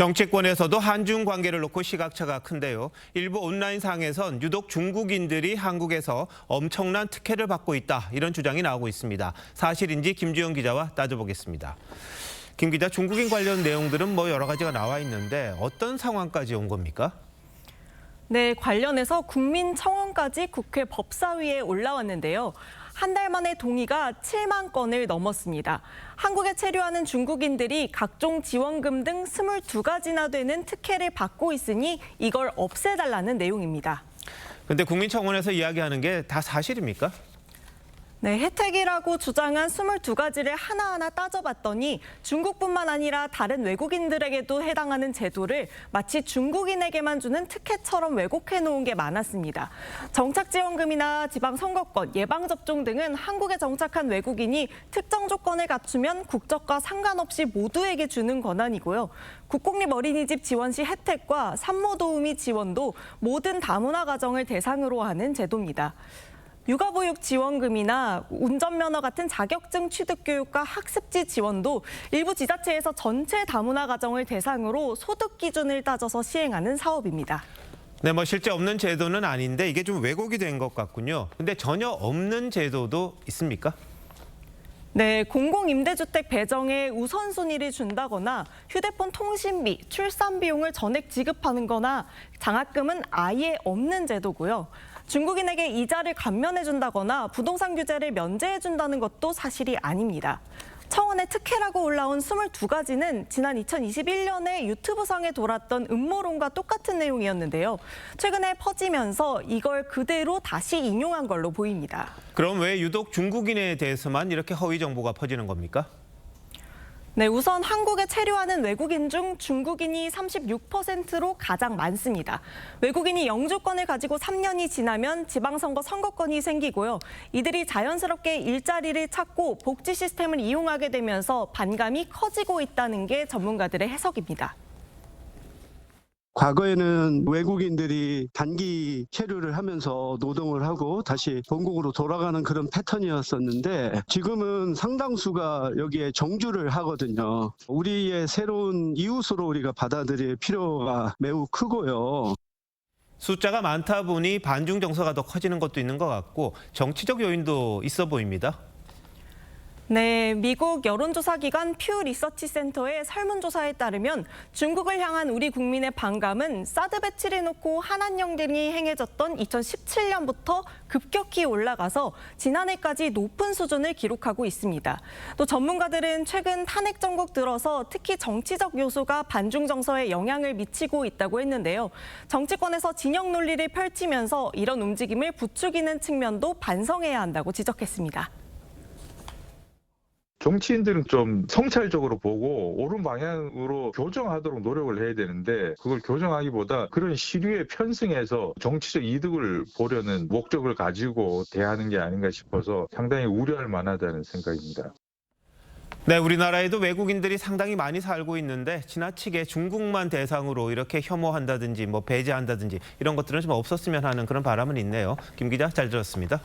정치권에서도 한중 관계를 놓고 시각차가 큰데요. 일부 온라인상에선 유독 중국인들이 한국에서 엄청난 특혜를 받고 있다, 이런 주장이 나오고 있습니다. 사실인지 김주영 기자와 따져보겠습니다. 김 기자, 중국인 관련 내용들은 여러 가지가 나와 있는데 어떤 상황까지 온 겁니까? 네, 관련해서 국민청원까지 국회 법사위에 올라왔는데요. 한 달 만에 동의가 7만 건을 넘었습니다. 한국에 체류하는 중국인들이 각종 지원금 등 22가지나 되는 특혜를 받고 있으니 이걸 없애달라는 내용입니다. 근데 국민청원에서 이야기하는 게 다 사실입니까? 네, 혜택이라고 주장한 22가지를 하나하나 따져봤더니 중국뿐만 아니라 다른 외국인들에게도 해당하는 제도를 마치 중국인에게만 주는 특혜처럼 왜곡해놓은 게 많았습니다. 정착지원금이나 지방선거권, 예방접종 등은 한국에 정착한 외국인이 특정 조건을 갖추면 국적과 상관없이 모두에게 주는 권한이고요. 국공립 어린이집 지원 시 혜택과 산모도우미 지원도 모든 다문화 가정을 대상으로 하는 제도입니다. 육아보육 지원금이나 운전면허 같은 자격증 취득 교육과 학습지 지원도 일부 지자체에서 전체 다문화 가정을 대상으로 소득 기준을 따져서 시행하는 사업입니다. 네, 실제 없는 제도는 아닌데 이게 좀 왜곡이 된 것 같군요. 근데 전혀 없는 제도도 있습니까? 네, 공공임대주택 배정에 우선순위를 준다거나 휴대폰 통신비, 출산 비용을 전액 지급하는 거나 장학금은 아예 없는 제도고요. 중국인에게 이자를 감면해준다거나 부동산 규제를 면제해준다는 것도 사실이 아닙니다. 청원의 특혜라고 올라온 22가지는 지난 2021년에 유튜브상에 돌았던 음모론과 똑같은 내용이었는데요. 최근에 퍼지면서 이걸 그대로 다시 인용한 걸로 보입니다. 그럼 왜 유독 중국인에 대해서만 이렇게 허위 정보가 퍼지는 겁니까? 네, 우선 한국에 체류하는 외국인 중 중국인이 36%로 가장 많습니다. 외국인이 영주권을 가지고 3년이 지나면 지방선거 선거권이 생기고요. 이들이 자연스럽게 일자리를 찾고 복지 시스템을 이용하게 되면서 반감이 커지고 있다는 게 전문가들의 해석입니다. 과거에는 외국인들이 단기 체류를 하면서 노동을 하고 다시 본국으로 돌아가는 그런 패턴이었었는데 지금은 상당수가 여기에 정주를 하거든요. 우리의 새로운 이웃으로 우리가 받아들일 필요가 매우 크고요. 숫자가 많다 보니 반중 정서가 더 커지는 것도 있는 것 같고 정치적 요인도 있어 보입니다. 네, 미국 여론조사 기관 퓨 리서치 센터의 설문조사에 따르면 중국을 향한 우리 국민의 반감은 사드 배치를 놓고 한한령전이 행해졌던 2017년부터 급격히 올라가서 지난해까지 높은 수준을 기록하고 있습니다. 또 전문가들은 최근 탄핵 정국 들어서 특히 정치적 요소가 반중 정서에 영향을 미치고 있다고 했는데요. 정치권에서 진영 논리를 펼치면서 이런 움직임을 부추기는 측면도 반성해야 한다고 지적했습니다. 정치인들은 좀 성찰적으로 보고 옳은 방향으로 교정하도록 노력을 해야 되는데 그걸 교정하기보다 그런 시류에 편승해서 정치적 이득을 보려는 목적을 가지고 대하는 게 아닌가 싶어서 상당히 우려할 만하다는 생각입니다. 네, 우리나라에도 외국인들이 상당히 많이 살고 있는데 지나치게 중국만 대상으로 이렇게 혐오한다든지 배제한다든지 이런 것들은 좀 없었으면 하는 그런 바람은 있네요. 김 기자, 잘 들었습니다.